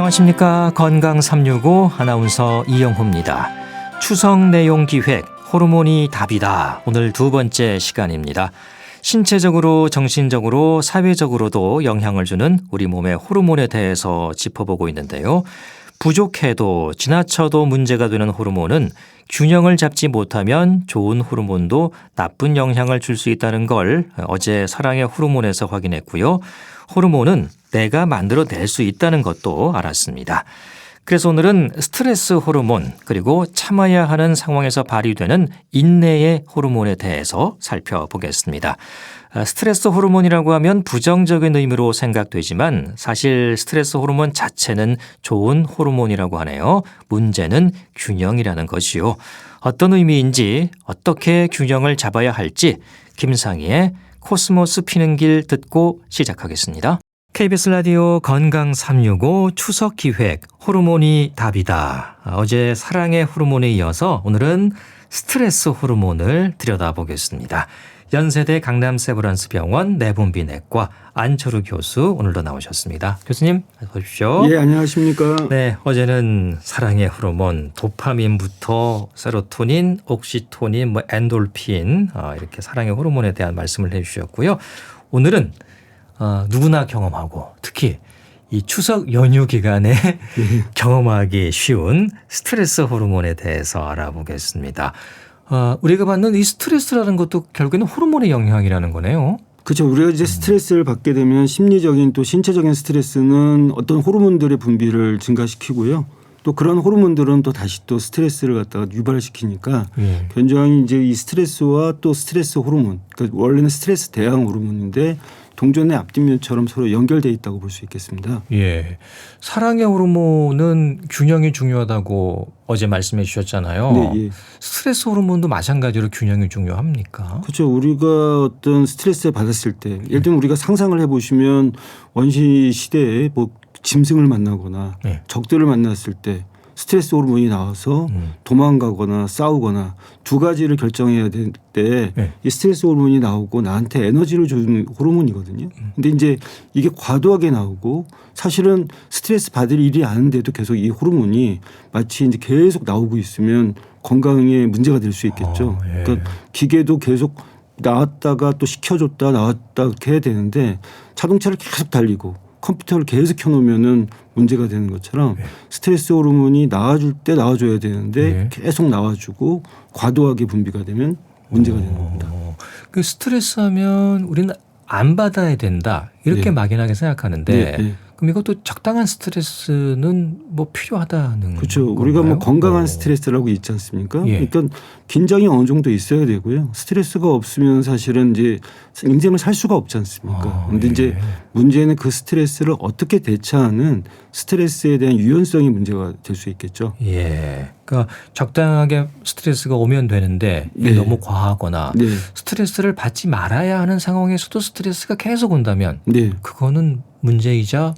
안녕하십니까. 건강 365 아나운서 이영호입니다. 추석 내용 기획 호르몬이 답이다. 오늘 두 번째 시간입니다. 신체적으로 정신적으로 사회적으로도 영향을 주는 우리 몸의 호르몬에 대해서 짚어보고 있는데요. 부족해도 지나쳐도 문제가 되는 호르몬은 균형을 잡지 못하면 좋은 호르몬도 나쁜 영향을 줄 수 있다는 걸 어제 사랑의 호르몬에서 확인했고요. 호르몬은 내가 만들어낼 수 있다는 것도 알았습니다. 그래서 오늘은 스트레스 호르몬 그리고 참아야 하는 상황에서 발휘되는 인내의 호르몬에 대해서 살펴보겠습니다. 스트레스 호르몬이라고 하면 부정적인 의미로 생각되지만 사실 스트레스 호르몬 자체는 좋은 호르몬이라고 하네요. 문제는 균형이라는 것이요. 어떤 의미인지 어떻게 균형을 잡아야 할지 김상희의 코스모스 피는 길 듣고 시작하겠습니다. KBS 라디오 건강 365 추석 기획 호르몬이 답이다. 어제 사랑의 호르몬에 이어서 오늘은 스트레스 호르몬을 들여다보겠습니다. 연세대 강남세브란스병원 내분비내과 안철우 교수 오늘도 나오셨습니다. 교수님 어서 오십시오. 예, 안녕하십니까. 네, 어제는 사랑의 호르몬 도파민부터 세로토닌, 옥시토닌, 엔돌핀 이렇게 사랑의 호르몬에 대한 말씀을 해주셨고요. 오늘은 누구나 경험하고 특히 이 추석 연휴 기간에 경험하기 쉬운 스트레스 호르몬에 대해서 알아보겠습니다. 우리가 받는 이 스트레스라는 것도 결국에는 호르몬의 영향이라는 거네요. 그렇죠. 우리가 이제 스트레스를 받게 되면 심리적인 또 신체적인 스트레스는 어떤 호르몬들의 분비를 증가시키고요. 또 그런 호르몬들은 또 다시 또 스트레스를 갖다가 유발시키니까 굉장히 이제 이 스트레스와 또 스트레스 호르몬, 그러니까 원래는 스트레스 대항 호르몬인데 동전의 앞뒷면처럼 서로 연결되어 있다고 볼 수 있겠습니다. 예, 사랑의 호르몬은 균형이 중요하다고 어제 말씀해 주셨잖아요. 네, 예. 스트레스 호르몬도 마찬가지로 균형이 중요합니까? 그렇죠. 우리가 어떤 스트레스를 받았을 때 예를 들면 우리가 상상을 해보시면 원시 시대에 뭐 짐승을 만나거나 적들을 만났을 때 스트레스 호르몬이 나와서 도망가거나 싸우거나 두 가지를 결정해야 될 때 이 스트레스 호르몬이 나오고 나한테 에너지를 주는 호르몬이거든요. 근데 이제 이게 과도하게 나오고 사실은 스트레스 받을 일이 아닌데도 계속 이 호르몬이 마치 이제 계속 나오고 있으면 건강에 문제가 될 수 있겠죠. 그러니까 기계도 계속 나왔다가 또 식혀줬다 나왔다 이렇게 해야 되는데 자동차를 계속 달리고 컴퓨터를 계속 켜놓으면은 문제가 되는 것처럼 스트레스 호르몬이 나와줄 때 나와줘야 되는데 계속 나와주고 과도하게 분비가 되면 문제가 되는 겁니다. 그 스트레스 하면 우리는 안 받아야 된다 이렇게 막연하게 생각하는데 그럼 이것도 적당한 스트레스는 뭐 필요하다는 그렇죠. 건가요? 우리가 뭐 건강한 스트레스라고 있지 않습니까? 그러니까 긴장이 어느 정도 있어야 되고요. 스트레스가 없으면 사실은 이제 인생을 살 수가 없지 않습니까? 그런데 이제 문제는 그 스트레스를 어떻게 대처하는 스트레스에 대한 유연성이 문제가 될 수 있겠죠. 예. 그러니까 적당하게 스트레스가 오면 되는데 너무 과하거나 스트레스를 받지 말아야 하는 상황에서도 스트레스가 계속 온다면 그거는 문제이자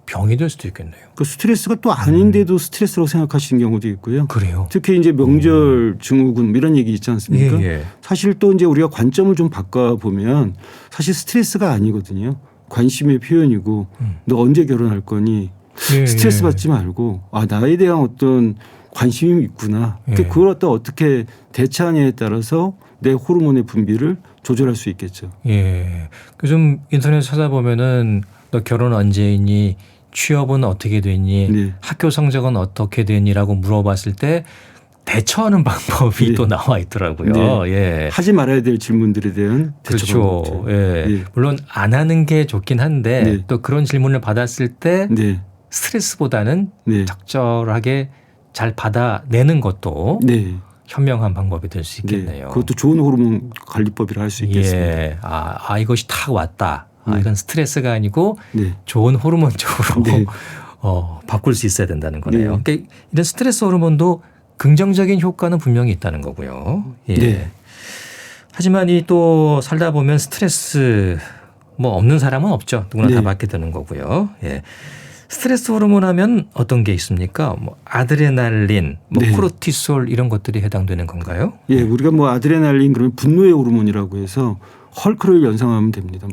병이 될 수도 있겠네요. 그 스트레스가 또 아닌데도 스트레스라고 생각하시는 경우도 있고요. 그래요. 특히 이제 명절 증후군 이런 얘기 있지 않습니까? 사실 또 이제 우리가 관점을 좀 바꿔 보면 사실 스트레스가 아니거든요. 관심의 표현이고 너 언제 결혼할 거니? 스트레스 받지 말고 나에 대한 어떤 관심이 있구나. 그걸 어떻게 대처하냐에 따라서 내 호르몬의 분비를 조절할 수 있겠죠. 예. 좀 인터넷 찾아보면은 너 결혼 언제 했니? 취업은 어떻게 됐니? 학교 성적은 어떻게 됐니라고 물어봤을 때 대처하는 방법이 또 나와 있더라고요. 하지 말아야 될 질문들에 대한 대처 방법. 물론 안 하는 게 좋긴 한데 또 그런 질문을 받았을 때 스트레스보다는 적절하게 잘 받아내는 것도 현명한 방법이 될 수 있겠네요. 그것도 좋은 호르몬 관리법이라 할 수 있겠습니다. 이것이 탁 왔다. 이건 스트레스가 아니고 좋은 호르몬적으로 바꿀 수 있어야 된다는 거네요. 그러니까 이런 스트레스 호르몬도 긍정적인 효과는 분명히 있다는 거고요. 하지만 이 또 살다 보면 스트레스 뭐 없는 사람은 없죠. 누구나 다 받게 되는 거고요. 스트레스 호르몬 하면 어떤 게 있습니까? 뭐 아드레날린, 코르티솔 이런 것들이 해당되는 건가요? 우리가 뭐 아드레날린 그러면 분노의 호르몬이라고 해서 헐크를 연상하면 됩니다.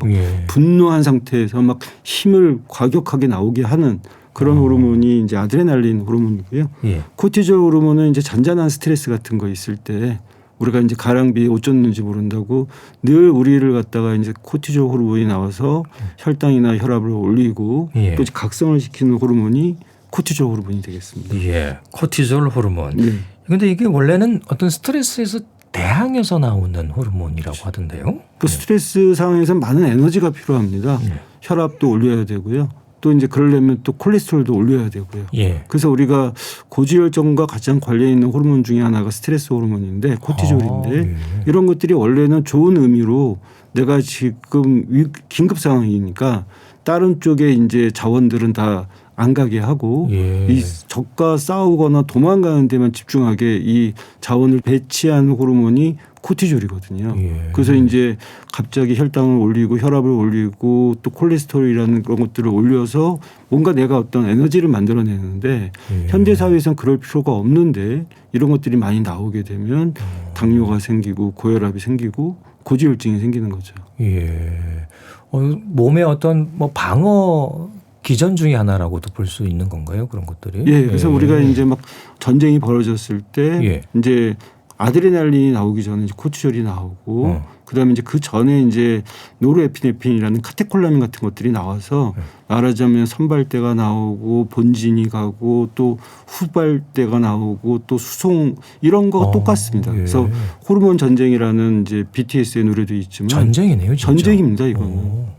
분노한 상태에서 막 힘을 과격하게 나오게 하는 그런 호르몬이 이제 아드레날린 호르몬이고요. 예. 코티졸 호르몬은 이제 잔잔한 스트레스 같은 거 있을 때 우리가 이제 가랑비에 옷 젖는지 모른다고 늘 우리를 갖다가 이제 코티졸 호르몬이 나와서 혈당이나 혈압을 올리고 예. 또 각성을 시키는 호르몬이 코티졸 호르몬이 되겠습니다. 예. 코티졸 호르몬. 네. 근데 이게 원래는 어떤 스트레스에서 대항해서 나오는 호르몬이라고 하던데요. 그 스트레스 상황에서 많은 에너지가 필요합니다. 예. 혈압도 올려야 되고요. 또 이제 그러려면 또 콜레스테롤도 올려야 되고요. 예. 그래서 우리가 고지혈증과 가장 관련 있는 호르몬 중에 하나가 스트레스 호르몬인데 코티졸인데 예. 이런 것들이 원래는 좋은 의미로 내가 지금 긴급 상황이니까 다른 쪽에 이제 자원들은 다 안 가게 하고 예. 이 적과 싸우거나 도망가는 데만 집중하게 이 자원을 배치하는 호르몬이 코티졸이거든요. 예. 그래서 이제 갑자기 혈당을 올리고 혈압을 올리고 또 콜레스테롤이라는 그런 것들을 올려서 뭔가 내가 어떤 에너지를 만들어내는데 예. 현대 사회에서는 그럴 필요가 없는데 이런 것들이 많이 나오게 되면 당뇨가 생기고 고혈압이 생기고 고지혈증이 생기는 거죠. 예. 몸의 어떤 뭐 방어 기전 중에 하나라고도 볼 수 있는 건가요? 그런 것들이? 예. 그래서 우리가 이제 막 전쟁이 벌어졌을 때 예. 이제 아드레날린이 나오기 전에 이제 코티졸이 나오고 그다음에 이제 그 전에 이제 노르에피네핀이라는 카테콜라민 같은 것들이 나와서 말하자면 선발대가 나오고 본진이 가고 또 후발대가 나오고 또 수송 이런 거가 똑같습니다. 예. 그래서 호르몬 전쟁이라는 이제 BTS의 노래도 있지만 전쟁이네요, 진짜. 전쟁입니다, 이거는.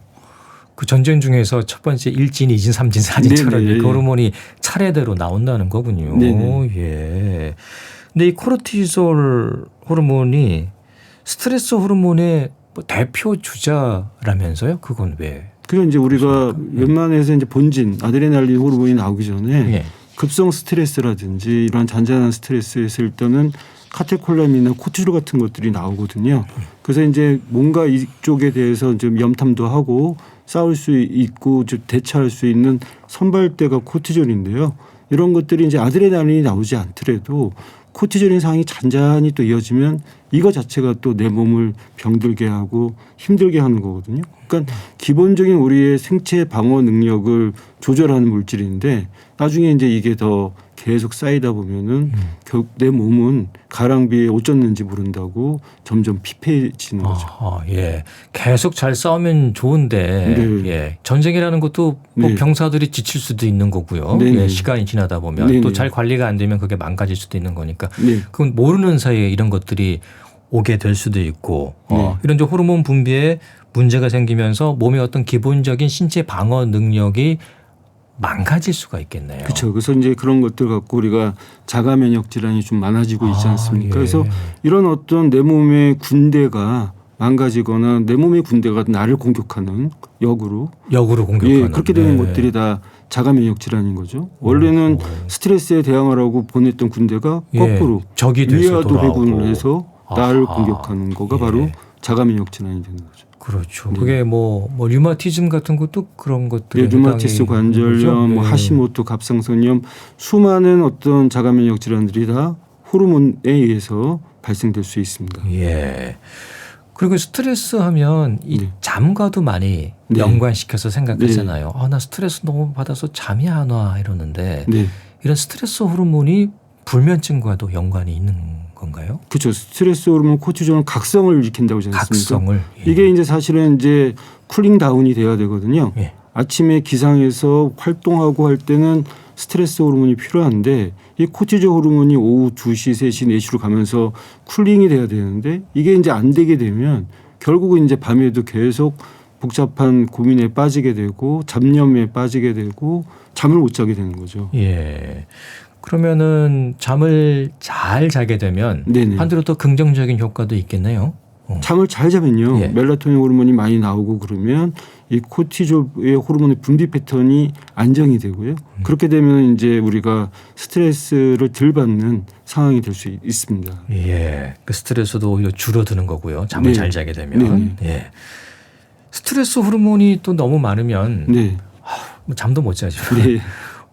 그 전쟁 중에서 첫 번째 1진, 2진, 3진, 4진처럼 네네. 그 호르몬이 차례대로 나온다는 거군요. 네네. 예. 근데 이 코르티솔 호르몬이 스트레스 호르몬의 뭐 대표 주자라면서요? 그건 왜? 그게 이제 우리가 웬만해서 이제 본진 아드레날린 호르몬이 나오기 전에 예. 급성 스트레스라든지 이런 잔잔한 스트레스에서 일단은 카테콜라민이나 코티졸 같은 것들이 나오거든요. 그래서 이제 뭔가 이쪽에 대해서 좀 염탐도 하고 싸울 수 있고 좀 대처할 수 있는 선발대가 코티졸인데요. 이런 것들이 이제 아드레날린이 나오지 않더라도 코티졸인 상황이 잔잔히 또 이어지면 이거 자체가 또 내 몸을 병들게 하고 힘들게 하는 거거든요. 그러니까 기본적인 우리의 생체 방어 능력을 조절하는 물질인데 나중에 이제 이게 더 계속 쌓이다 보면은 결국 내 몸은 가랑비에 옷 젖는지 모른다고 점점 피폐해지는 거죠. 예. 계속 잘 싸우면 좋은데 네. 예. 전쟁이라는 것도 뭐 네. 병사들이 지칠 수도 있는 거고요. 네네. 예. 시간이 지나다 보면 네네. 또 잘 관리가 안 되면 그게 망가질 수도 있는 거니까 네. 그건 모르는 사이에 이런 것들이 오게 될 수도 있고 네. 이런 이제 호르몬 분비에 문제가 생기면서 몸의 어떤 기본적인 신체 방어 능력이 망가질 수가 있겠네요. 그렇죠. 그래서 이제 그런 것들 갖고 우리가 자가 면역 질환이 좀 많아지고 있지 않습니까? 예. 그래서 이런 어떤 내 몸의 군대가 망가지거나 내 몸의 군대가 나를 공격하는 역으로 공격하는. 예, 그렇게 되는 네. 것들이 다 자가 면역 질환인 거죠. 원래는 스트레스에 대항하라고 보냈던 군대가 예, 거꾸로 적이 돼서 위화도 돌아오고. 회군을 해서 나를 아하. 공격하는 거가 예. 바로 자가 면역 질환이 되는 거죠. 그렇죠. 네. 그게 뭐 류마티즘 같은 것도 그런 것들이 예, 류마티스 관절염, 뭐 하시모토 갑상선염 수많은 어떤 자가 면역 질환들이 다 호르몬에 의해서 발생될 수 있습니다. 예. 그리고 스트레스 하면 이 네. 잠과도 많이 네. 연관시켜서 생각하잖아요. 나 스트레스 너무 받아서 잠이 안 와 이러는데 네. 이런 스트레스 호르몬이 불면증과도 연관이 있는 건가요? 그렇죠. 스트레스 호르몬 코티졸은 각성을 일으킨다고 하지 않습니까? 각성을. 예. 이게 이제 사실은 이제 쿨링 다운이 돼야 되거든요. 예. 아침에 기상해서 활동하고 할 때는 스트레스 호르몬이 필요한데 이 코티졸 호르몬이 오후 2시, 3시, 4시로 가면서 쿨링이 돼야 되는데 이게 이제 안 되게 되면 결국은 이제 밤에도 계속 복잡한 고민에 빠지게 되고 잡념에 빠지게 되고 잠을 못 자게 되는 거죠. 예. 그러면은 잠을 잘 자게 되면 네네. 반대로 또 긍정적인 효과도 있겠네요. 잠을 잘 자면요. 예. 멜라토닌 호르몬이 많이 나오고 그러면 이 코티졸의 호르몬의 분비 패턴이 안정이 되고요. 그렇게 되면 이제 우리가 스트레스를 덜 받는 상황이 될 수 있습니다. 예. 그 스트레스도 오히려 줄어드는 거고요. 잠을 네. 잘 자게 되면. 네네. 예. 스트레스 호르몬이 또 너무 많으면 네. 뭐 잠도 못 자죠. 네.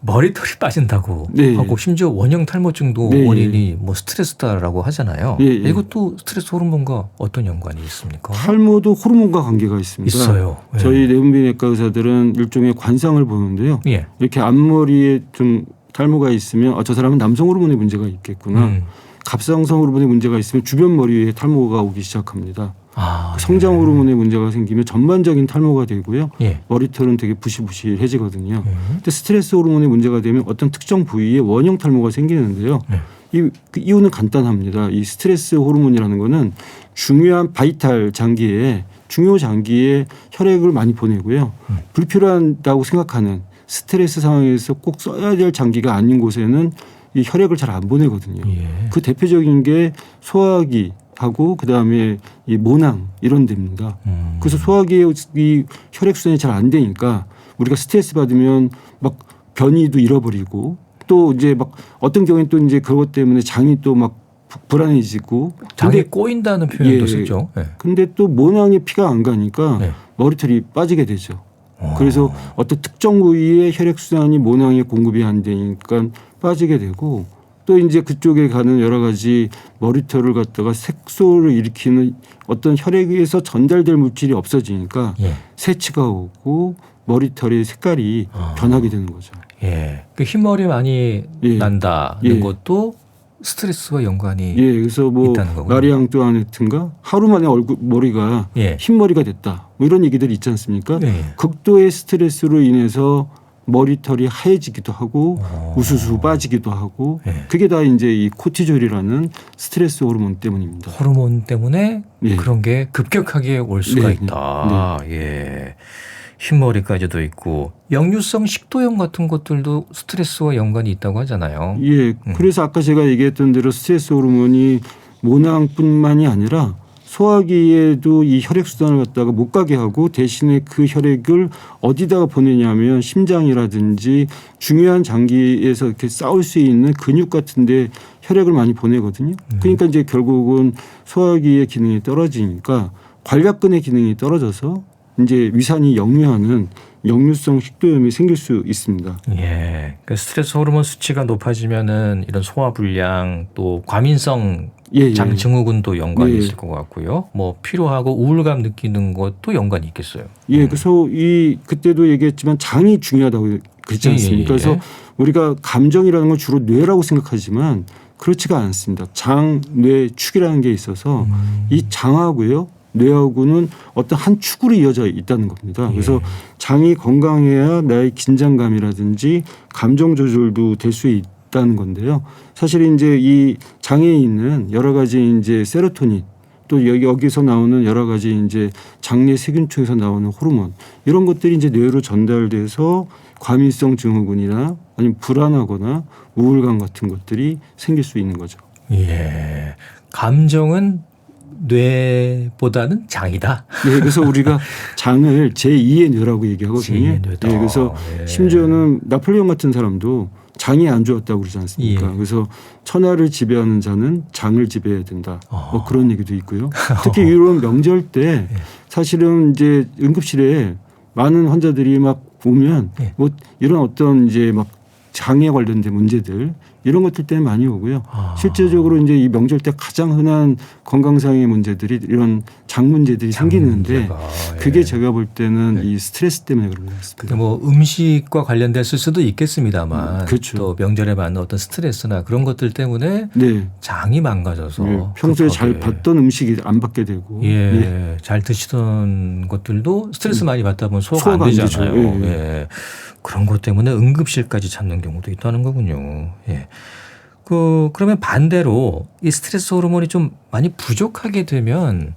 머리털이 빠진다고 네. 하고 심지어 원형 탈모증도 네. 원인이 뭐 스트레스다라고 하잖아요. 네. 이것도 스트레스 호르몬과 어떤 연관이 있습니까? 탈모도 호르몬과 관계가 있습니다. 있어요. 예. 저희 내분비내과 의사들은 일종의 관상을 보는데요. 예. 이렇게 앞머리에 좀 탈모가 있으면 저 사람은 남성 호르몬에 문제가 있겠구나. 갑상선 호르몬에 문제가 있으면 주변 머리에 탈모가 오기 시작합니다. 성장 호르몬에 문제가 생기면 전반적인 탈모가 되고요. 예. 머리털은 되게 부실부실해지거든요. 근데 스트레스 호르몬에 문제가 되면 어떤 특정 부위에 원형 탈모가 생기는데요. 그 이유는 간단합니다. 이 스트레스 호르몬이라는 거는 중요한 바이탈 장기에 중요 장기에 혈액을 많이 보내고요. 불필요하다고 생각하는 스트레스 상황에서 꼭 써야 될 장기가 아닌 곳에는 이 혈액을 잘 안 보내거든요. 예. 그 대표적인 게 소화기 하고 그다음에 이 모낭 이런 데입니다. 그래서 소화기의 이 혈액순환이 잘 안 되니까 우리가 스트레스 받으면 막 변이도 잃어버리고 또 이제 막 어떤 경우에는 또 이제 그것 때문에 장이 또 막 불안해지고 장이 꼬인다는 표현도 쓰죠. 네. 근데 또 모낭에 피가 안 가니까 네. 머리털이 빠지게 되죠. 그래서 어떤 특정 부위의 혈액순환이 모낭에 공급이 안 되니까 빠지게 되고 또 이제 그쪽에 가는 여러 가지 머리털을 갖다가 색소를 일으키는 어떤 혈액에서 전달될 물질이 없어지니까 예. 새치가 오고 머리털의 색깔이 변하게 되는 거죠. 예. 그 흰머리 많이 예. 난다는 예. 것도 스트레스와 연관이 예, 그래서 뭐 있다는 거군요. 마리 앙뚜아네트인가 하루 만에 머리가 예. 흰머리가 됐다. 뭐 이런 얘기들이 있지 않습니까? 예. 극도의 스트레스로 인해서 머리털이 하얘지기도 하고 우수수 빠지기도 하고 예. 그게 다 이제 이 코티졸이라는 스트레스 호르몬 때문입니다. 호르몬 때문에 예. 그런 게 급격하게 올 수가 네, 있다. 예. 흰머리까지도 있고 역류성 식도염 같은 것들도 스트레스와 연관이 있다고 하잖아요. 예, 그래서 아까 제가 얘기했던 대로 스트레스 호르몬이 모낭뿐만이 아니라 소화기에도 이 혈액순환을 갖다가 못 가게 하고 대신에 그 혈액을 어디다가 보내냐면 심장이라든지 중요한 장기에서 이렇게 싸울 수 있는 근육 같은데 혈액을 많이 보내거든요. 그러니까 이제 결국은 소화기의 기능이 떨어지니까 관략근의 기능이 떨어져서 이제 위산이 역류하는 역류성 식도염이 생길 수 있습니다. 예. 그 스트레스 호르몬 수치가 높아지면은 이런 소화 불량 또 과민성 장 증후군도 연관이 있을 것 같고요. 뭐 피로하고 우울감 느끼는 것도 연관이 있겠어요. 예, 그래서 그때도 얘기했지만 장이 중요하다고 그랬지 않습니까? 그래서 우리가 감정이라는 건 주로 뇌라고 생각하지만 그렇지가 않습니다. 장, 뇌, 축이라는 게 있어서 이 장하고요. 뇌하고는 어떤 한 축으로 이어져 있다는 겁니다. 그래서 장이 건강해야 나의 긴장감이라든지 감정 조절도 될 수 있다는 건데요. 사실 이제 이 장에 있는 여러 가지 이제 세로토닌 또 여기서 나오는 여러 가지 이제 장내 세균총에서 나오는 호르몬 이런 것들이 이제 뇌로 전달돼서 과민성 증후군이나 아니면 불안하거나 우울감 같은 것들이 생길 수 있는 거죠. 예. 감정은 뇌보다는 장이다. 네, 그래서 우리가 장을 제2의 뇌라고 얘기하거든요. 제2의 뇌다. 네, 그래서 예. 심지어는 나폴레옹 같은 사람도 장이 안 좋았다고 그러지 않습니까? 예. 그래서 천하를 지배하는 자는 장을 지배해야 된다. 뭐 그런 얘기도 있고요. 특히 이런 명절 때 사실은 이제 응급실에 많은 환자들이 막 오면 뭐 이런 어떤 이제 막 장에 관련된 문제들 이런 것들 때문에 많이 오고요. 실제적으로 이제 이 명절 때 가장 흔한 건강상의 문제들이 이런 장 문제들이 생기는데 그게 제가 볼 때는 이 스트레스 때문에 그런 것 같습니다. 뭐 음식과 관련됐을 수도 있겠습니다만 그렇죠. 또 명절에 받는 어떤 스트레스나 그런 것들 때문에 네. 장이 망가져서 네. 평소에 잘 받던 음식이 안 받게 되고 예. 잘 드시던 것들도 스트레스 많이 받다 보면 소화가 안 되잖아요. 예. 그런 것 때문에 응급실까지 찾는 경우도 있다는 거군요. 예. 그러면 반대로 이 스트레스 호르몬이 좀 많이 부족하게 되면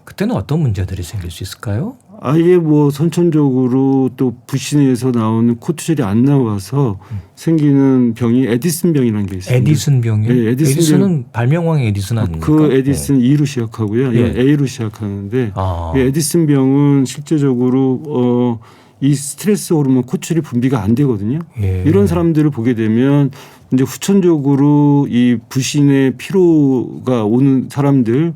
그때는 어떤 문제들이 생길 수 있을까요? 아예 뭐 선천적으로 또 부신에서 나오는 코티졸이 안 나와서 생기는 병이 에디슨 병이라는 게 있습니다. 에디슨 병이요? 네, 에디슨은 발명왕 에디슨 아닙니까? 그 에디슨 E로 시작하고요. A로 시작하는데 이 에디슨 병은 실제적으로 이 스트레스 호르몬 코티졸이 분비가 안 되거든요. 이런 사람들을 보게 되면 이제 후천적으로 이 부신의 피로가 오는 사람들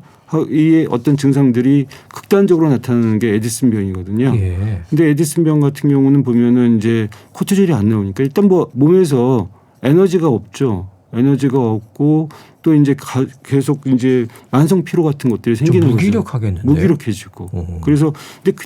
이 어떤 증상들이 극단적으로 나타나는 게 에디슨병이거든요. 예. 근데 에디슨병 같은 경우는 보면은 이제 코티졸이 안 나오니까 일단 뭐 몸에서 에너지가 없죠. 에너지가 없고 또 이제 계속 이제 만성 피로 같은 것들이 생기는 거죠. 무기력하겠는데. 무기력해지고. 그래서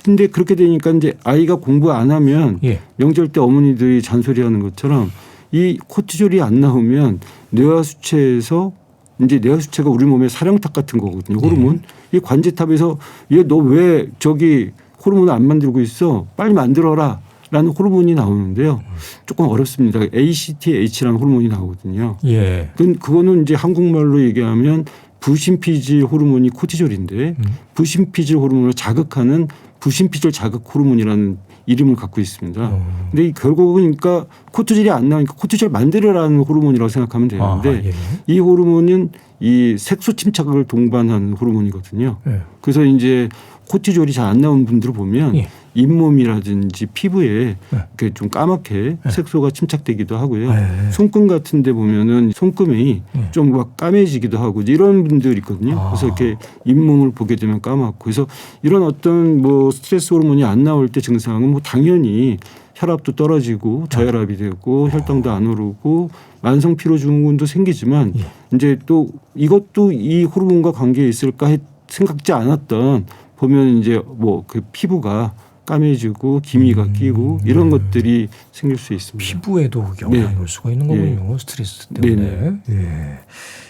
근데 그렇게 되니까 이제 아이가 공부 안 하면 예. 명절 때 어머니들이 잔소리하는 것처럼 이 코티졸이 안 나오면 뇌하수체에서 이제 뇌하수체가 우리 몸의 사령탑 같은 거거든요. 호르몬. 이 관제탑에서 얘 너 왜 저기 호르몬을 안 만들고 있어? 빨리 만들어라. 라는 호르몬이 나오는데요. 조금 어렵습니다. ACTH라는 호르몬이 나오거든요. 예. 그거는 이제 한국말로 얘기하면 부신피질 호르몬이 코티졸인데 부신피질 호르몬을 자극하는 부신피질 자극 호르몬이라는 이름을 갖고 있습니다. 근데 결국은 그러니까 코티졸이 안 나오니까 코티졸 만들어라는 호르몬이라고 생각하면 되는데 예. 이 호르몬은 이 색소 침착을 동반하는 호르몬이거든요. 예. 그래서 이제 코티졸이 잘 안 나오는 분들을 보면 예. 잇몸이라든지 피부에 이렇게 좀 까맣게 색소가 침착되기도 하고요. 예. 손금 같은 데 보면은 손금이 좀 막 까매지기도 하고 이런 분들이 있거든요. 그래서 이렇게 잇몸을 보게 되면 까맣고 그래서 이런 어떤 뭐 스트레스 호르몬이 안 나올 때 증상은 뭐 당연히 혈압도 떨어지고 저혈압이 되고 혈당도 안 오르고 만성 피로 증후군도 생기지만 이제 또 이것도 이 호르몬과 관계 있을까 생각지 않았던 보면 이제 뭐 그 피부가 까매지고 기미가 끼고 이런 것들이 생길 수 있습니다. 피부에도 영향이 올 수가 있는 거군요. 스트레스 때문에. 예.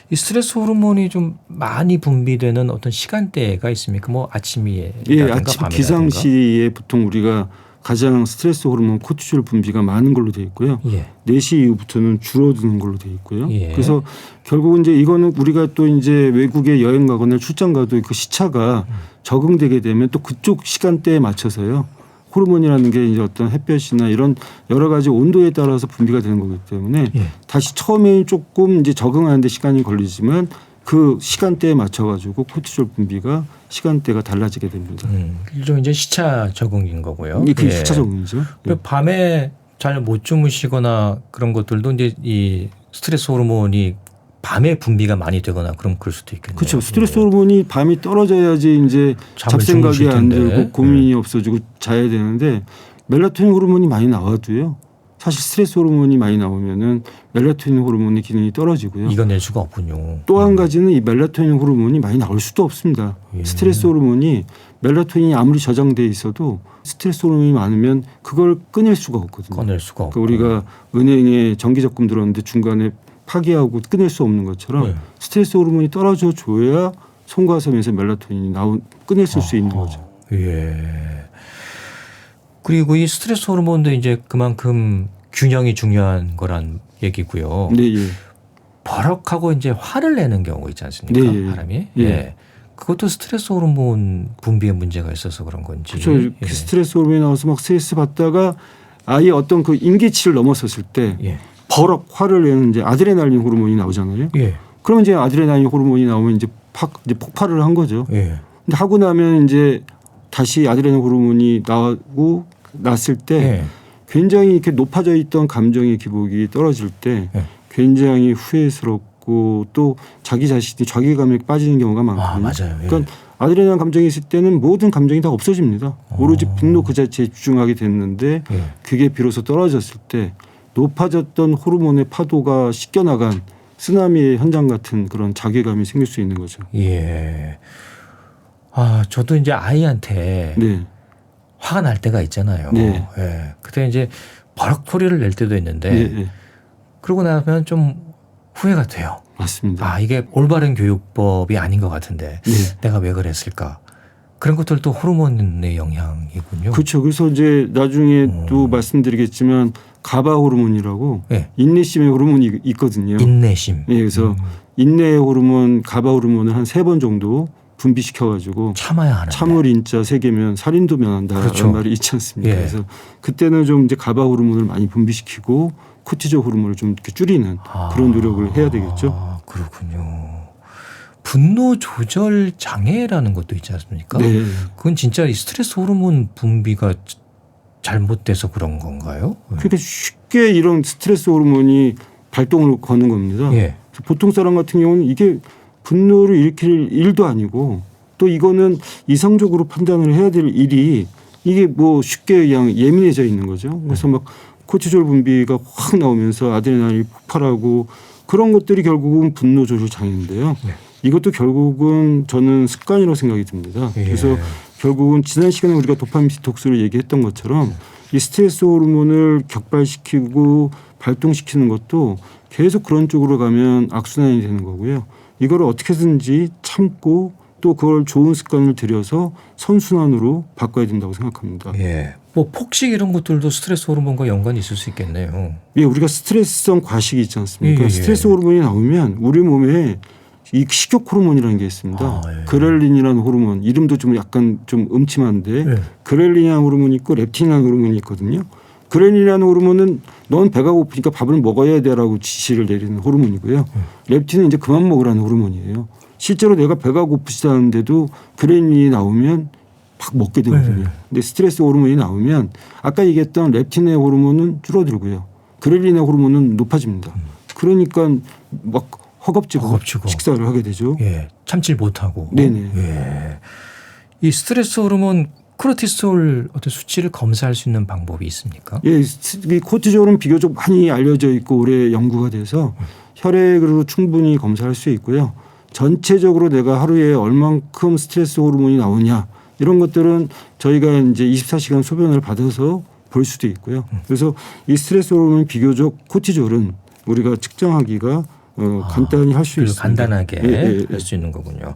이 스트레스 호르몬이 좀 많이 분비되는 어떤 시간대가 있습니까? 뭐 아침이라든가 예, 아침 밤이라든가. 기상시에 보통 우리가 가장 스트레스 호르몬 코티졸 분비가 많은 걸로 되어 있고요. 예. 4시 이후부터는 줄어드는 걸로 되어 있고요. 예. 그래서 결국은 이제 이거는 우리가 또 이제 외국에 여행 가거나 출장 가도 그 시차가 적응되게 되면 또 그쪽 시간대에 맞춰서요. 호르몬이라는 게 이제 어떤 햇볕이나 이런 여러 가지 온도에 따라서 분비가 되는 거기 때문에 다시 처음에 조금 이제 적응하는데 시간이 걸리지만 그 시간대에 맞춰가지고 코티졸 분비가 시간대가 달라지게 됩니다. 일종 이제 시차 적응인 거고요. 이게 시차 적응이죠. 그리고 밤에 잘 못 주무시거나 그런 것들도 이제 이 스트레스 호르몬이 밤에 분비가 많이 되거나 그럼 그럴 수도 있겠네요. 그렇죠. 스트레스 호르몬이 밤이 떨어져야지 이제 잠을 잡생각이 주무실 안 텐데. 들고 고민이 없어지고 자야 되는데 멜라토닌 호르몬이 많이 나와도요. 사실 스트레스 호르몬이 많이 나오면은 멜라토닌 호르몬의 기능이 떨어지고요. 이겨낼 수가 없군요. 또 한 가지는 이 멜라토닌 호르몬이 많이 나올 수도 없습니다. 스트레스 호르몬이 멜라토닌이 아무리 저장돼 있어도 스트레스 호르몬이 많으면 그걸 끊을 수가 없거든요. 꺼낼 수가 없고. 그러니까 우리가 은행에 정기 적금 들었는데 중간에 파기하고 끊을 수 없는 것처럼 스트레스 호르몬이 떨어져 줘야 송과섬에서 멜라토닌이 끊을 수 있는 거죠. 예. 그리고 이 스트레스 호르몬도 이제 그만큼 균형이 중요한 거란 얘기고요. 네, 예. 버럭하고 이제 화를 내는 경우 있지 않습니까? 네, 예. 사람이. 예. 예. 그것도 스트레스 호르몬 분비에 문제가 있어서 그런 건지. 그렇죠. 예. 스트레스 호르몬이 나와서 막 스트레스 받다가 아예 어떤 그 임계치를 넘어섰을 때 예. 버럭 화를 내는 이제 아드레날린 호르몬이 나오잖아요. 예. 그러면 이제 아드레날린 호르몬이 나오면 이제 폭발을 한 거죠. 예. 근데 하고 나면 이제 다시 아드레날린 호르몬이 나오고 났을 때 예. 굉장히 이렇게 높아져 있던 감정의 기복이 떨어질 때 예. 굉장히 후회스럽고 또 자기 자신이 자괴감에 빠지는 경우가 많거든요. 아, 맞아요. 예. 그러니까 아드레날린 감정이 있을 때는 모든 감정이 다 없어집니다. 오로지 분노 그 자체에 집중하게 됐는데 예. 그게 비로소 떨어졌을 때 높아졌던 호르몬의 파도가 씻겨나간 쓰나미의 현장 같은 그런 자괴감이 생길 수 있는 거죠. 예. 아, 저도 이제 아이한테 네. 화가 날 때가 있잖아요. 네. 예. 그때 이제 버럭 소리를 낼 때도 있는데 네, 네. 그러고 나면 좀 후회가 돼요. 맞습니다. 아, 이게 올바른 교육법이 아닌 것 같은데 네. 내가 왜 그랬을까? 그런 것들도 호르몬의 영향이군요. 그렇죠. 그래서 이제 나중에 또 말씀드리겠지만 가바 호르몬이라고 네. 인내심의 호르몬이 있거든요. 인내심. 예, 그래서 인내의 호르몬, 가바 호르몬을 한 3번 정도 분비시켜가지고 참아야 하는데. 참을 인자 3개면 살인도 면한다라는 그렇죠. 말이 있지 않습니까? 예. 그래서 그때는 좀 이제 가바 호르몬을 많이 분비시키고 코티졸 호르몬을 좀 이렇게 줄이는 그런 노력을 해야 되겠죠. 아, 그렇군요. 분노 조절 장애라는 것도 있지 않습니까? 네. 그건 진짜 이 스트레스 호르몬 분비가 잘못돼서 그런 건가요? 그러니까 쉽게 이런 스트레스 호르몬이 발동을 거는 겁니다. 예. 보통 사람 같은 경우는 이게 분노를 일으킬 일도 아니고 또 이거는 이성적으로 판단을 해야 될 일이 이게 뭐 쉽게 그냥 예민해져 있는 거죠. 그래서 막 코티졸 분비가 확 나오면서 아드레날린이 폭발하고 그런 것들이 결국은 분노 조절 장애인데요. 네. 이것도 결국은 저는 습관이라고 생각이 듭니다. 예. 그래서 결국은 지난 시간에 우리가 도파민 디톡스를 얘기했던 것처럼 이 스트레스 호르몬을 격발시키고 발동시키는 것도 계속 그런 쪽으로 가면 악순환이 되는 거고요. 이걸 어떻게든지 참고 또 그걸 좋은 습관을 들여서 선순환으로 바꿔야 된다고 생각합니다. 예. 뭐 폭식 이런 것들도 스트레스 호르몬과 연관이 있을 수 있겠네요. 예, 우리가 스트레스성 과식이 있지 않습니까? 예, 예. 스트레스 호르몬이 나오면 우리 몸에 이 식욕 호르몬이라는 게 있습니다. 아, 예. 그렐린이라는 호르몬, 이름도 좀 약간 좀 음침한데 예. 그렐린이라는 호르몬이 있고 렙틴이라는 호르몬이 있거든요. 그렐린이라는 호르몬은 넌 배가 고프니까 밥을 먹어야 돼라고 지시를 내리는 호르몬이고요. 렙틴은 이제 그만 먹으라는 호르몬이에요. 실제로 내가 배가 고프지 않은데도 그렐린이 나오면 막 먹게 되거든요. 근데 스트레스 호르몬이 나오면 아까 얘기했던 렙틴의 호르몬은 줄어들고요. 그렐린의 호르몬은 높아집니다. 그러니까 막 허겁지겁 식사를 하게 되죠. 예. 참질 못하고. 네네. 예. 이 스트레스 호르몬 코르티솔 어떤 수치를 검사할 수 있는 방법이 있습니까? 예, 이 코티졸은 비교적 많이 알려져 있고 오래 연구가 돼서 혈액으로 충분히 검사할 수 있고요. 전체적으로 내가 하루에 얼만큼 스트레스 호르몬이 나오냐 이런 것들은 저희가 이제 24시간 소변을 받아서 볼 수도 있고요. 그래서 이 스트레스 호르몬 비교적 코티졸은 우리가 측정하기가 간단히 할 수 있습니다. 간단하게 할 수 있는 거군요.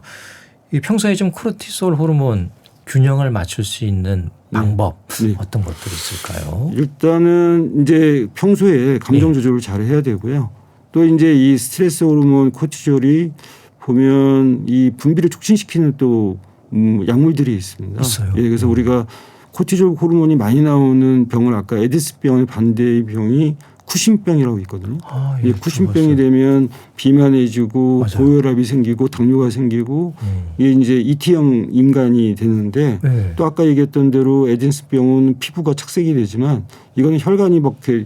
이 평소에 좀 코르티솔 호르몬 균형을 맞출 수 있는 방법 어떤 것들이 있을까요? 일단은 이제 평소에 감정 조절을 잘 해야 되고요. 또 이제 이 스트레스 호르몬 코티졸이 보면 이 분비를 촉진시키는 또 약물들이 있습니다. 있어요. 예, 그래서 우리가 코티졸 호르몬이 많이 나오는 병을 아까 에디스병의 반대의 병이 쿠신병이라고 있거든요. 아, 예, 쿠신병이 되면 비만해지고 맞아요. 고혈압이 생기고 당뇨가 생기고 이게 이제 이티형 인간이 되는데 또 아까 얘기했던 대로 에디스병은 피부가 착색이 되지만 이거는 혈관이 막 이렇게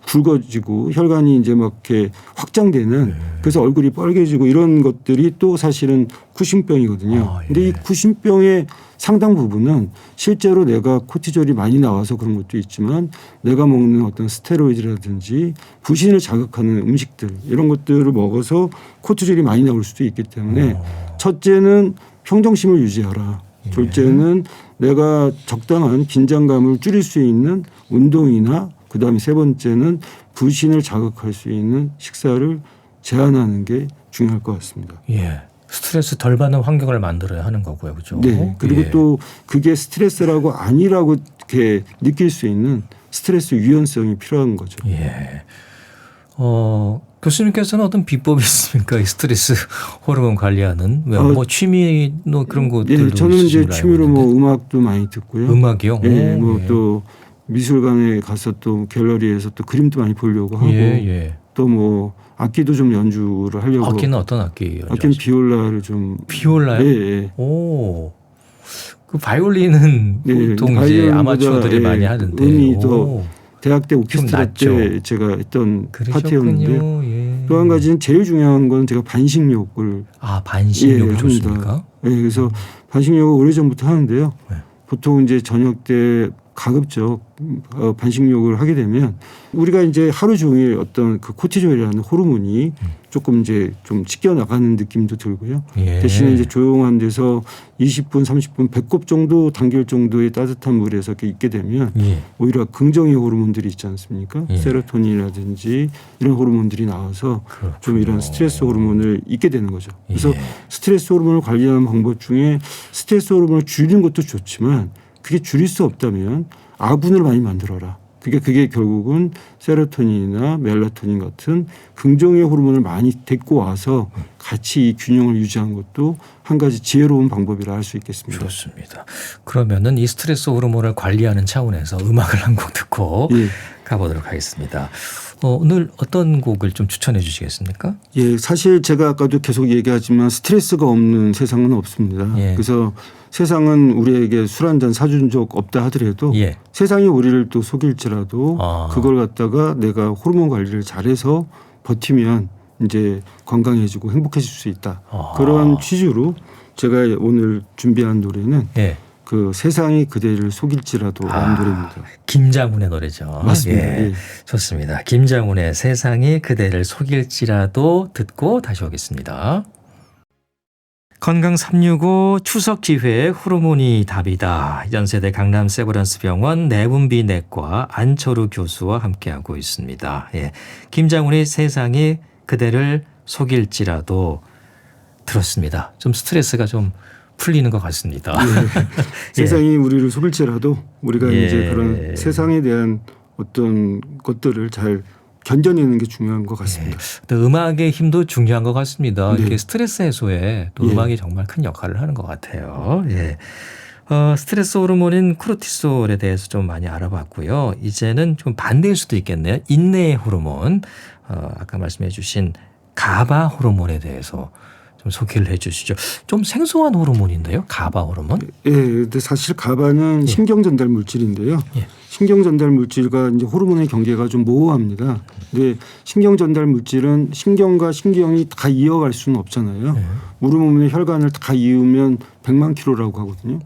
굵어지고 혈관이 이제 막 이렇게 확장되는 그래서 얼굴이 빨개지고 이런 것들이 또 사실은 쿠신병이거든요. 근데 이 쿠신병의 상당 부분은 실제로 내가 코티졸이 많이 나와서 그런 것도 있지만 내가 먹는 어떤 스테로이드라든지 부신을 자극하는 음식들 이런 것들을 먹어서 코티졸이 많이 나올 수도 있기 때문에 첫째는 평정심을 유지하라. 둘째는 내가 적당한 긴장감을 줄일 수 있는 운동이나 그다음에 세 번째는 부신을 자극할 수 있는 식사를 제한하는 게 중요할 것 같습니다. 예. 스트레스 덜 받는 환경을 만들어야 하는 거고요. 그렇죠? 네. 그리고 또 그게 스트레스라고 아니라고 이렇게 느낄 수 있는 스트레스 유연성이 필요한 거죠. 예. 교수님께서는 어떤 비법이 있습니까? 이 스트레스 호르몬 관리하는 뭐 취미도 그런 것들도 저는 이제 취미로 뭐 음악도 많이 듣고요. 음악이요? 예. 뭐 또 미술관에 가서 또 갤러리에서 또 그림도 많이 보려고 하고 또 뭐 악기도 좀 연주를 하려고. 악기는 어떤 악기? 악기는 비올라를 좀. 비올라요? 예. 오. 그 바이올린은 보통 이제 아마추어들이 많이 하던데. 음이 더 대학 때 오케스트라 때 제가 했던 파트였는데 또 한 가지는 제일 중요한 건 제가 반식욕을. 반식욕을 좋습니까? 예. 그래서 반식욕을 오래전부터 하는데요. 보통 이제 저녁 때 가급적 반식욕을 하게 되면 우리가 이제 하루 종일 어떤 그 코티졸이라는 호르몬이 조금 이제 좀 찢겨 나가는 느낌도 들고요. 대신에 이제 조용한 데서 20분, 30분, 배꼽 정도 당길 정도의 따뜻한 물에서 이렇게 있게 되면 오히려 긍정의 호르몬들이 있지 않습니까? 세로토닌이라든지 이런 호르몬들이 나와서 좀 이런 스트레스 호르몬을 잊게 되는 거죠. 그래서 스트레스 호르몬을 관리하는 방법 중에 스트레스 호르몬을 줄이는 것도 좋지만 그게 줄일 수 없다면 아군을 많이 만들어라. 그게 결국은 세로토닌이나 멜라토닌 같은 긍정의 호르몬을 많이 데리고 와서 같이 이 균형을 유지하는 것도 한 가지 지혜로운 방법이라 할 수 있겠습니다. 좋습니다. 그러면은 이 스트레스 호르몬을 관리하는 차원에서 음악을 한 곡 듣고 가보도록 하겠습니다. 오늘 어떤 곡을 좀 추천해 주시겠습니까? 예, 사실 제가 아까도 계속 얘기하지만 스트레스가 없는 세상은 없습니다. 그래서 세상은 우리에게 술 한 잔 사준 적 없다 하더라도 세상이 우리를 또 속일지라도 그걸 갖다가 내가 호르몬 관리를 잘해서 버티면 이제 건강해지고 행복해질 수 있다. 그런 취지로 제가 오늘 준비한 노래는 예. 그 세상이 그대를 속일지라도 라는 노래입니다. 김장훈의 노래죠. 맞습니다. 예. 예. 좋습니다. 김장훈의 세상이 그대를 속일지라도 듣고 다시 오겠습니다. 건강 365 추석 기회에 호르몬이 답이다. 연세대 강남 세브란스 병원 내분비내과 안철우 교수와 함께하고 있습니다. 예. 김장훈의 세상이 그대를 속일지라도 들었습니다. 좀 스트레스가 좀 풀리는 것 같습니다. 세상이 우리를 속일지라도 우리가 예. 이제 그런 세상에 대한 어떤 것들을 잘 견뎌내는 게 중요한 것 같습니다. 또 음악의 힘도 중요한 것 같습니다. 네. 이렇게 스트레스 해소에 또 예. 음악이 정말 큰 역할을 하는 것 같아요. 예. 스트레스 호르몬인 코르티솔에 대해서 좀 많이 알아봤고요. 이제는 좀 반대일 수도 있겠네요. 인내의 호르몬, 아까 말씀해 주신 가바 호르몬에 대해서 좀 소개를 해 주시죠. 좀 생소한 호르몬인데요. 가바 호르몬? 예, 근데 사실 가바는 신경 전달 물질인데요. 예. 신경 전달 물질과 이제 호르몬의 경계가 좀 모호합니다. 근데 신경 전달 물질은 신경과 신경이 다 이어갈 수는 없잖아요. 우리 몸의 혈관을 다 이으면 100만 킬로라고 하거든요.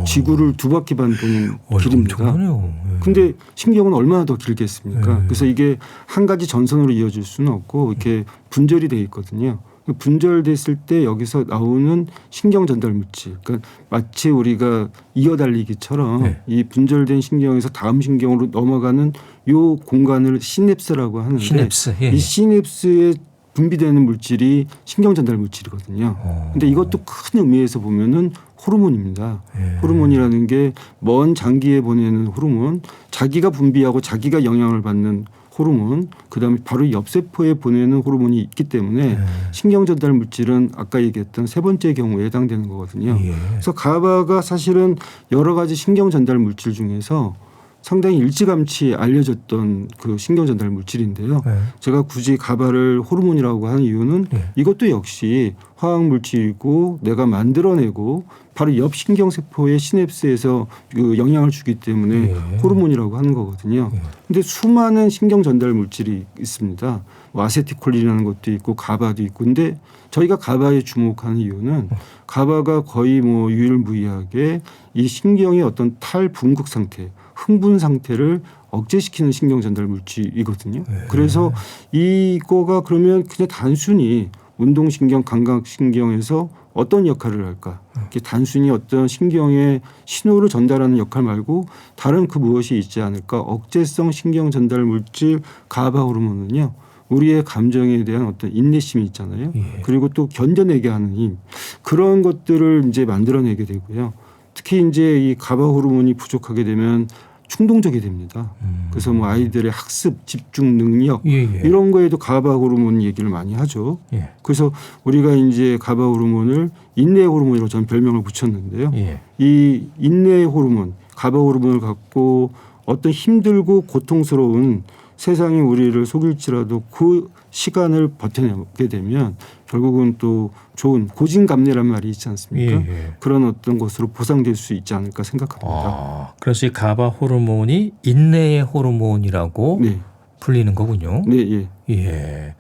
지구를 2바퀴 반 도는 길입니다. 엄청나네요. 근데 신경은 얼마나 더 길겠습니까? 그래서 이게 한 가지 전선으로 이어질 수는 없고 이렇게 분절이 돼 있거든요. 분절됐을 때 여기서 나오는 신경 전달 물질, 그러니까 마치 우리가 이어달리기처럼 네. 이 분절된 신경에서 다음 신경으로 넘어가는 요 공간을 시냅스라고 하는데 시냅스. 예. 이 시냅스에 분비되는 물질이 신경 전달 물질이거든요. 근데 이것도 큰 의미에서 보면은 호르몬입니다. 예. 호르몬이라는 게 먼 장기에 보내는 호르몬, 자기가 분비하고 자기가 영향을 받는 호르몬, 그다음에 바로 옆 세포에 보내는 호르몬이 있기 때문에 신경 전달 물질은 아까 얘기했던 세 번째 경우에 해당되는 거거든요. 예. 그래서 가바가 사실은 여러 가지 신경 전달 물질 중에서 상당히 일찌감치 알려졌던 그 신경 전달 물질인데요. 네. 제가 굳이 가바를 호르몬이라고 하는 이유는 네. 이것도 역시 화학 물질이고 내가 만들어내고 바로 옆 신경세포의 시냅스에서 그 영향을 주기 때문에 예. 호르몬이라고 하는 거거든요. 근데 수많은 신경 전달 물질이 있습니다. 뭐 아세티콜린이라는 것도 있고 가바도 있고, 근데 저희가 가바에 주목하는 이유는 가바가 거의 뭐 유일무이하게 이 신경의 어떤 탈분극 상태, 흥분 상태를 억제시키는 신경 전달 물질이거든요. 그래서 이거가 그러면 그냥 단순히 운동신경, 감각신경에서 어떤 역할을 할까? 이렇게 단순히 어떤 신경의 신호를 전달하는 역할 말고 다른 그 무엇이 있지 않을까? 억제성 신경 전달 물질 가바 호르몬은요. 우리의 감정에 대한 어떤 인내심이 있잖아요. 예. 그리고 또 견뎌내게 하는 힘, 그런 것들을 이제 만들어내게 되고요. 특히 이제 이 가바 호르몬이 부족하게 되면 충동적이 됩니다. 그래서 뭐 아이들의 학습, 집중 능력 이런 거에도 가바 호르몬 얘기를 많이 하죠. 예. 그래서 우리가 이제 가바 호르몬을 인내 호르몬이라고 저는 별명을 붙였는데요. 예. 이 인내 호르몬, 가바 호르몬을 갖고 어떤 힘들고 고통스러운 세상이 우리를 속일지라도 그 시간을 버텨내게 되면 결국은 또 좋은 고진감래란 말이 있지 않습니까? 예. 그런 어떤 것으로 보상될 수 있지 않을까 생각합니다. 그래서 이 가바 호르몬이 인내의 호르몬이라고 네, 불리는 거군요. 네, 예. 예.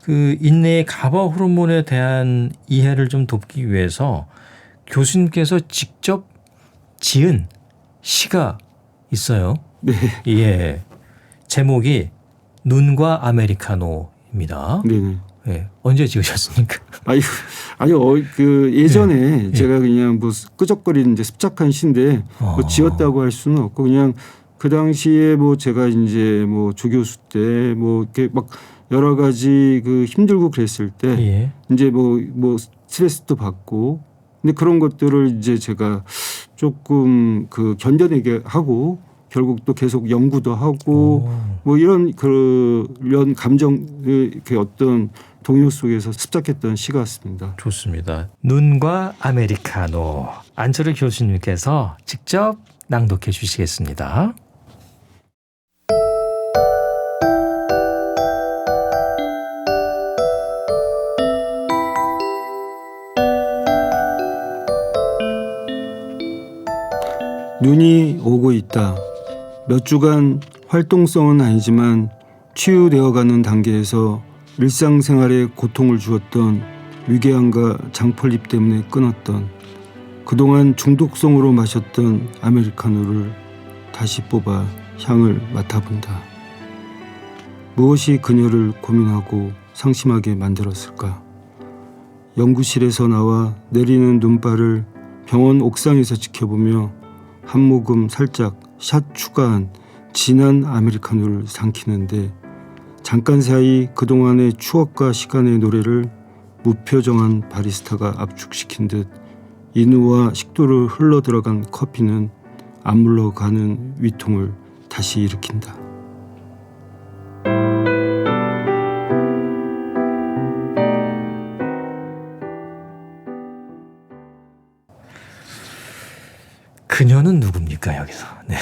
그 인내의 가바 호르몬에 대한 이해를 좀 돕기 위해서 교수님께서 직접 지은 시가 있어요. 네, 예. 제목이 눈과 아메리카노입니다. 네, 네. 예. 언제 지으셨습니까? 그 예전에 예. 제가 그냥 뭐 끄적거리는 이제 습작한 시인데 뭐 지었다고 할 수는 없고 그냥 그 당시에 뭐 제가 이제 뭐 조교수 때 뭐 이렇게 막 여러 가지 그 힘들고 그랬을 때 예. 이제 뭐 스트레스도 받고 근데 그런 것들을 이제 제가 조금 그 견뎌내게 하고 결국 또 계속 연구도 하고 뭐 이런 감정 이렇게 어떤 동요 속에서 습작했던 시 같습니다. 좋습니다. 눈과 아메리카노 안철우 교수님께서 직접 낭독해 주시겠습니다. 눈이 오고 있다. 몇 주간 활동성은 아니지만 치유되어가는 단계에서 일상생활에 고통을 주었던 위궤양과 장폴립 때문에 끊었던 그동안 중독성으로 마셨던 아메리카노를 다시 뽑아 향을 맡아본다. 무엇이 그녀를 고민하고 상심하게 만들었을까? 연구실에서 나와 내리는 눈발을 병원 옥상에서 지켜보며 한 모금 살짝 샷 추가한 진한 아메리카노를 삼키는데 잠깐 사이 그동안의 추억과 시간의 노래를 무표정한 바리스타가 압축시킨 듯 인후와 식도를 흘러들어간 커피는 안 물러가는 위통을 다시 일으킨다. 그녀는 누굽니까 여기서? 네.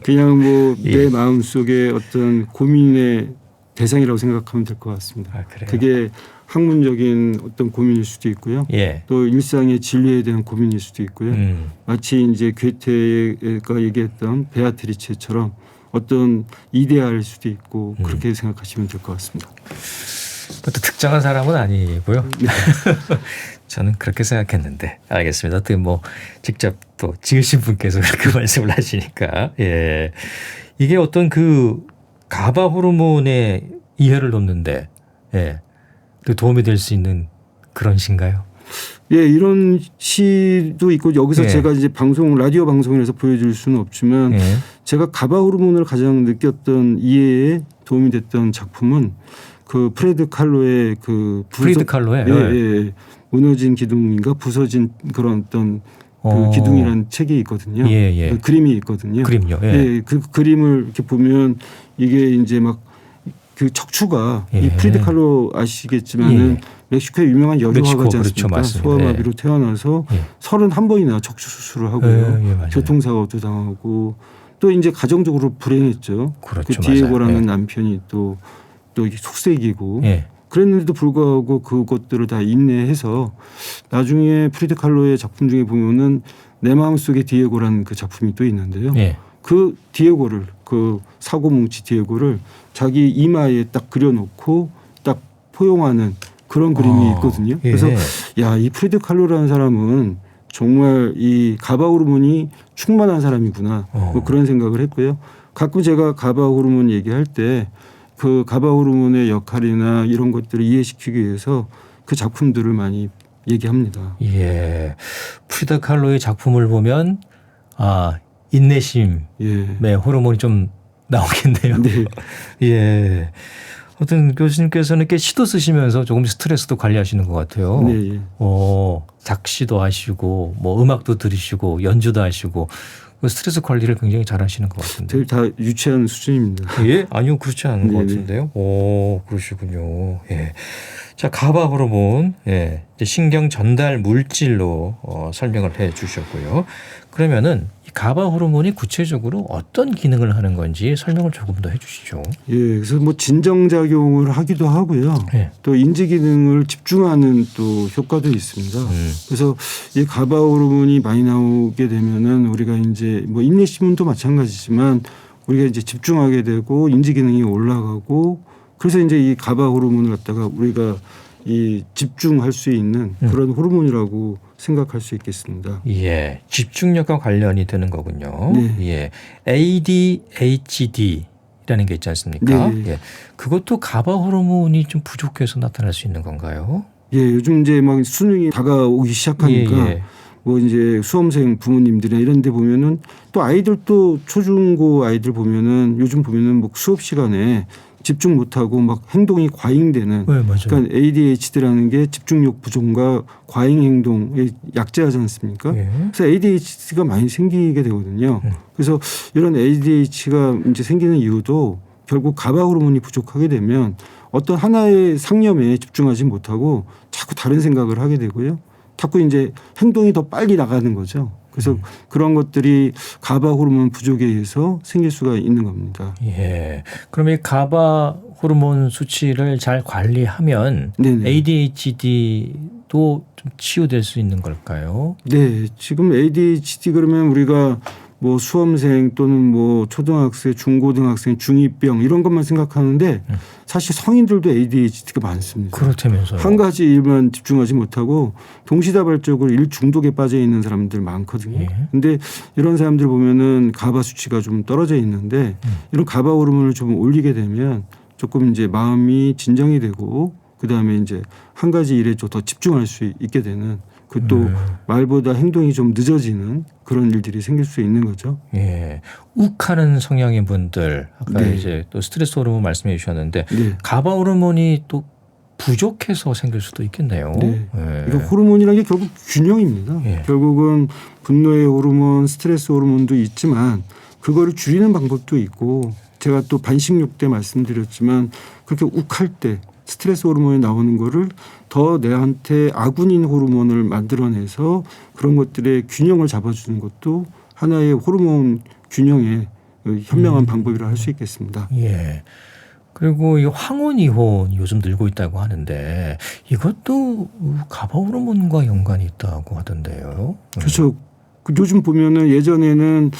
그냥 뭐 내 예. 마음속에 어떤 고민의 대상이라고 생각하면 될 것 같습니다. 아, 그래요? 그게 학문적인 어떤 고민일 수도 있고요. 예. 또 일상의 진리에 대한 고민일 수도 있고요. 마치 이제 괴테가 얘기했던 베아트리체처럼 어떤 이데아일 수도 있고 그렇게 생각하시면 될 것 같습니다. 그것도 특정한 사람은 아니고요. 저는 그렇게 생각했는데 알겠습니다. 또 뭐 직접 또 지으신 분께서 그렇게 말씀을 하시니까 예. 이게 어떤 그 가바 호르몬의 이해를 돕는데 예. 또 도움이 될 수 있는 그런 시인가요? 예, 이런 시도 있고 여기서 예. 제가 이제 라디오 방송에서 보여줄 수는 없지만 예. 제가 가바 호르몬을 가장 느꼈던 이해에 도움이 됐던 작품은 그 프레드 칼로의 프리드 칼로의 예. 무너진 기둥인가 부서진 그런 어떤 그 기둥이라는 책이 있거든요. 예. 그 그림이 있거든요. 그림요. 예. 예, 그 그림을 이렇게 보면 이게 이제 막 그 척추가 예. 이 프리드 칼로 아시겠지만은 멕시코의 유명한 여류화가지 않습니까? 그렇죠, 소아마비로 태어나서 예. 31번이나 척추 수술을 하고요. 예, 교통사고도 당하고 또 이제 가정적으로 불행했죠. 그렇죠, 그 디에고라는 맞아요. 예. 남편이 또 이게 속색이고 예. 그랬는데도 불구하고 그것들을 다 인내해서 나중에 프리드 칼로의 작품 중에 보면은 내 마음속의 디에고라는 그 작품이 또 있는데요. 예. 그 디에고를 그 사고 뭉치 디에고를 자기 이마에 딱 그려놓고 딱 포용하는 그런 그림이 있거든요. 예. 그래서 야, 이 프리드 칼로라는 사람은 정말 이 가바 호르몬이 충만한 사람이구나. 뭐 그런 생각을 했고요. 가끔 제가 가바 호르몬 얘기할 때 그 가바 호르몬의 역할이나 이런 것들을 이해시키기 위해서 그 작품들을 많이 얘기합니다. 예. 프리다 칼로의 작품을 보면 인내심의 예. 호르몬이 좀 나오겠네요. 네. 예. 어떤 교수님께서는 이렇게 시도 쓰시면서 조금 스트레스도 관리하시는 것 같아요. 네. 작시도 하시고 뭐 음악도 들으시고 연주도 하시고 그 스트레스 관리를 굉장히 잘 하시는 것 같은데. 다 유치한 수준입니다. 예? 아니요. 그렇지 않은 것 네네. 같은데요. 오, 그러시군요. 예. 자, 가바 호르몬, 예. 이제 신경 전달 물질로 설명을 해 주셨고요. 그러면은 이 가바 호르몬이 구체적으로 어떤 기능을 하는 건지 설명을 조금 더 해 주시죠. 예, 그래서 뭐 진정작용을 하기도 하고요. 예. 또 인지 기능을 집중하는 또 효과도 있습니다. 그래서 이 가바 호르몬이 많이 나오게 되면은 우리가 이제 뭐 인내심도 마찬가지지만 우리가 이제 집중하게 되고 인지 기능이 올라가고 그래서 이제 이 가바 호르몬을 갖다가 우리가 이 집중할 수 있는 그런 호르몬이라고 생각할 수 있겠습니다. 예. 집중력과 관련이 되는 거군요. 네. 예. ADHD라는 게 있지 않습니까? 네. 예. 그것도 가바 호르몬이 좀 부족해서 나타날 수 있는 건가요? 예, 요즘 이제 막 수능이 다가오기 시작하니까 예. 뭐 이제 수험생 부모님들이나 이런 데 보면은 또 아이들도 초중고 아이들 보면은 요즘 보면은 뭐 수업 시간에 집중 못하고 막 행동이 과잉되는 네, 맞아요. 그러니까 ADHD라는 게 집중력 부족과 과잉 행동에 약재하지 않습니까? 예. 그래서 ADHD가 많이 생기게 되거든요. 그래서 이런 ADHD가 이제 생기는 이유도 결국 가바 호르몬이 부족하게 되면 어떤 하나의 상념에 집중하지 못하고 자꾸 다른 생각을 하게 되고요. 자꾸 이제 행동이 더 빨리 나가는 거죠. 그래서 그런 것들이 가바 호르몬 부족에 의해서 생길 수가 있는 겁니다. 예. 그럼 이 가바 호르몬 수치를 잘 관리하면 네네. ADHD도 좀 치유될 수 있는 걸까요? 네, 지금 ADHD 그러면 우리가 뭐 수험생 또는 뭐 초등학생, 중고등학생, 중2병 이런 것만 생각하는데 사실 성인들도 ADHD가 많습니다. 그렇다면서요. 한 가지 일만 집중하지 못하고 동시다발적으로 일 중독에 빠져 있는 사람들 많거든요. 근데 이런 사람들 보면은 가바 수치가 좀 떨어져 있는데 이런 가바 호르몬을 좀 올리게 되면 조금 이제 마음이 진정이 되고 그다음에 이제 한 가지 일에 좀 더 집중할 수 있게 되는 그 또 말보다 행동이 좀 늦어지는 그런 일들이 생길 수 있는 거죠. 예, 욱하는 성향인 분들 아까 네. 이제 또 스트레스 호르몬 말씀해 주셨는데 네. 가바 호르몬이 또 부족해서 생길 수도 있겠네요. 네. 예. 이거 호르몬이라는 게 결국 균형입니다. 예. 결국은 분노의 호르몬, 스트레스 호르몬도 있지만 그거를 줄이는 방법도 있고 제가 또 반식욕 때 말씀드렸지만 그렇게 욱할 때 스트레스 호르몬이 나오는 거를 더 내한테 아군인 호르몬을 만들어내서 그런 것들의 균형을 잡아주는 것도 하나의 호르몬 균형의 현명한 방법이라 할 수 있겠습니다. 예. 그리고 이 황혼이혼 요즘 늘고 있다고 하는데 이것도 가바 호르몬과 연관이 있다고 하던데요. 그렇죠. 요즘 보면은 예전에는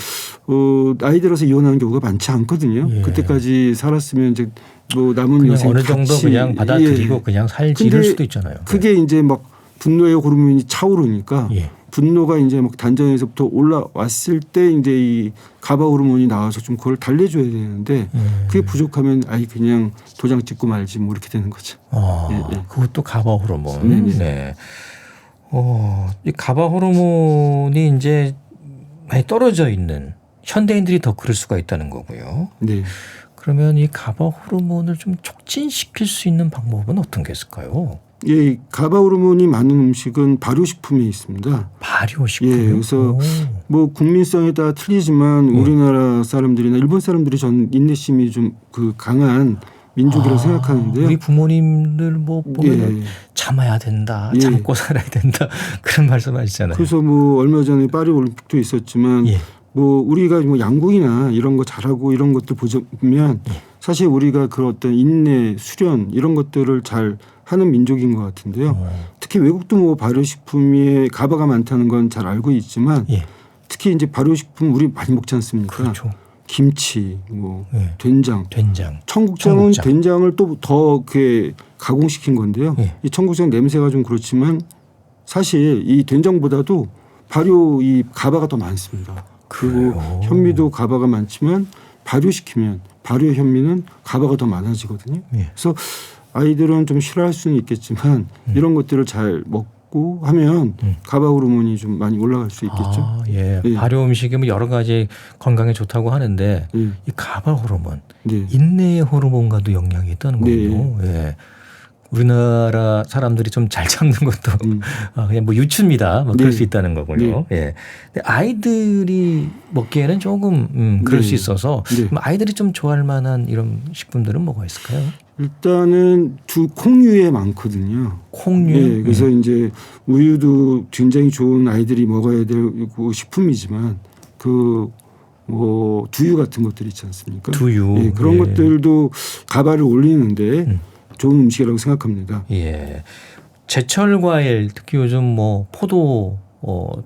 나이 들어서 이혼하는 경우가 많지 않거든요. 예. 그때까지 살았으면 이제 뭐 남은 그냥 여생 어느 정도 같이, 그냥 받아들이고 예. 그냥 살지 이럴 수도 있잖아요. 그게 이제 막 분노의 호르몬이 차오르니까 예. 분노가 이제 막 단전에서부터 올라왔을 때 이제 이 가바 호르몬이 나와서 좀 그걸 달래줘야 되는데 그게 부족하면 아예 그냥 도장 찍고 말지 뭐 이렇게 되는 거죠. 아, 예, 예. 그것도 가바 호르몬. 네네. 네. 이 가바 호르몬이 이제 많이 떨어져 있는 현대인들이 더 그럴 수가 있다는 거고요. 네. 그러면 이 가바 호르몬을 좀 촉진시킬 수 있는 방법은 어떤 게 있을까요? 예, 가바 호르몬이 많은 음식은 발효식품에 있습니다. 발효식품. 예, 그래서 뭐 국민성에 따라 틀리지만 우리나라 사람들이나 일본 사람들이 전 인내심이 좀 그 강한 민족이라고 생각하는데요. 우리 부모님들 뭐 보면 예. 참아야 된다, 예. 참고 살아야 된다 그런 말씀하시잖아요. 그래서 뭐 얼마 전에 파리 올림픽도 있었지만 예. 뭐 우리가 뭐 양궁이나 이런 거 잘하고 이런 것들 보면 사실 우리가 그런 어떤 인내, 수련 이런 것들을 잘 하는 민족인 것 같은데요. 특히 외국도 뭐 발효식품에 가바가 많다는 건 잘 알고 있지만 예. 특히 이제 발효식품 우리 많이 먹지 않습니까? 그렇죠. 김치, 뭐 예. 된장, 된장. 청국장은 청국장. 된장을 또 더 그 가공시킨 건데요. 예. 이 청국장 냄새가 좀 그렇지만 사실 이 된장보다도 발효 이 가바가 더 많습니다. 그리고 그래요? 현미도 가바가 많지만 발효시키면 발효 현미는 가바가 더 많아지거든요. 예. 그래서 아이들은 좀 싫어할 수는 있겠지만 이런 것들을 잘 먹고 하면 가바 호르몬이 좀 많이 올라갈 수 있겠죠. 아, 예. 예. 발효 음식이 뭐 여러 가지 건강에 좋다고 하는데 예. 이 가바 호르몬, 네. 인내의 호르몬과도 영향이 있다는 네. 거군요. 예. 우리나라 사람들이 좀 잘 참는 것도 그냥 뭐 유추입니다. 뭐 그럴 네. 수 있다는 거군요. 예. 근데 아이들이 먹기에는 조금 그럴 네. 수 있어서 네. 그럼 아이들이 좀 좋아할 만한 이런 식품들은 뭐가 있을까요? 일단은 콩류에 많거든요. 콩류. 네, 그래서 이제 우유도 굉장히 좋은 아이들이 먹어야 되고 식품이지만 그 뭐 두유 같은 것들 있지 않습니까? 두유. 예, 그런 예. 것들도 가바를 올리는데 좋은 음식이라고 생각합니다. 예. 제철 과일 특히 요즘 뭐 포도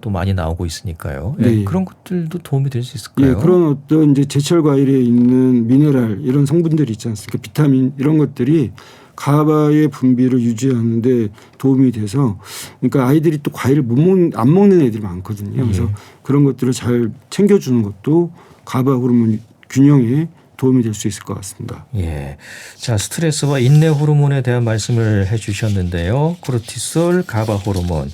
또 많이 나오고 있으니까요. 예. 네. 그런 것들도 도움이 될 수 있을까요? 예, 그런 어떤 이제 제철 과일에 있는 미네랄 이런 성분들이 있지 않습니까? 비타민 이런 것들이 가바의 분비를 유지하는데 도움이 돼서 그러니까 아이들이 또 과일을 안 먹는 애들이 많거든요. 그래서 그런 것들을 잘 챙겨주는 것도 가바 호르몬 균형에 도움이 될 수 있을 것 같습니다. 예. 자, 스트레스와 인내 호르몬에 대한 말씀을 해 주셨는데요. 코르티솔, 가바 호르몬.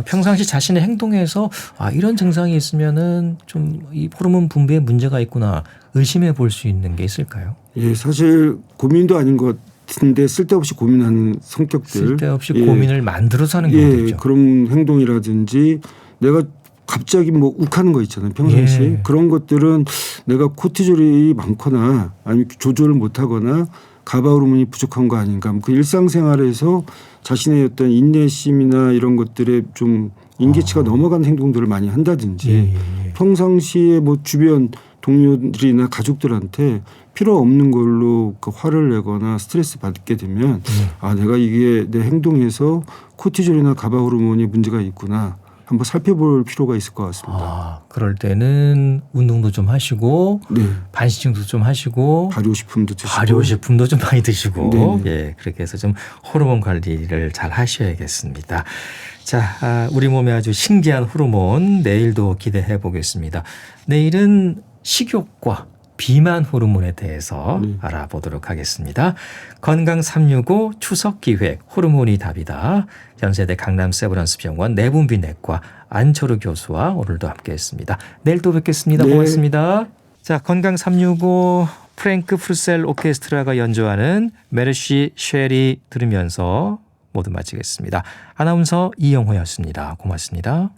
평상시 자신의 행동에서 이런 증상이 있으면은 좀 이 호르몬 분비에 문제가 있구나 의심해 볼 수 있는 게 있을까요? 예, 사실 고민도 아닌 것 같은데 쓸데없이 고민하는 성격들. 쓸데없이 예. 고민을 만들어서 하는 경우도 예, 있죠. 그런 행동이라든지 내가 갑자기 뭐 욱하는 거 있잖아요. 평상시에. 예. 그런 것들은 내가 코티졸이 많거나 아니면 조절을 못하거나 가바 호르몬이 부족한 거 아닌가. 그 일상생활에서 자신의 어떤 인내심이나 이런 것들에 좀 인계치가 넘어간 행동들을 많이 한다든지 예. 평상시에 뭐 주변 동료들이나 가족들한테 필요 없는 걸로 그 화를 내거나 스트레스 받게 되면 내가 이게 내 행동에서 코티졸이나 가바 호르몬이 문제가 있구나 한번 살펴볼 필요가 있을 것 같습니다. 아, 그럴 때는 운동도 좀 하시고 네. 반신욕도 좀 하시고 발효식품도 드시고 발효식품도 좀 많이 드시고 네. 예, 그렇게 해서 좀 호르몬 관리를 잘 하셔야겠습니다. 자, 우리 몸에 아주 신기한 호르몬 내일도 기대해 보겠습니다. 내일은 식욕과 비만 호르몬에 대해서 알아보도록 하겠습니다. 건강 365 추석 기획 호르몬이 답이다. 연세대 강남 세브란스 병원 내분비 내과 안철우 교수와 오늘도 함께했습니다. 내일 또 뵙겠습니다. 네. 고맙습니다. 자, 건강 365 프랭크 프루셀 오케스트라가 연주하는 메르시 쉐리 들으면서 모두 마치겠습니다. 아나운서 이영호였습니다. 고맙습니다.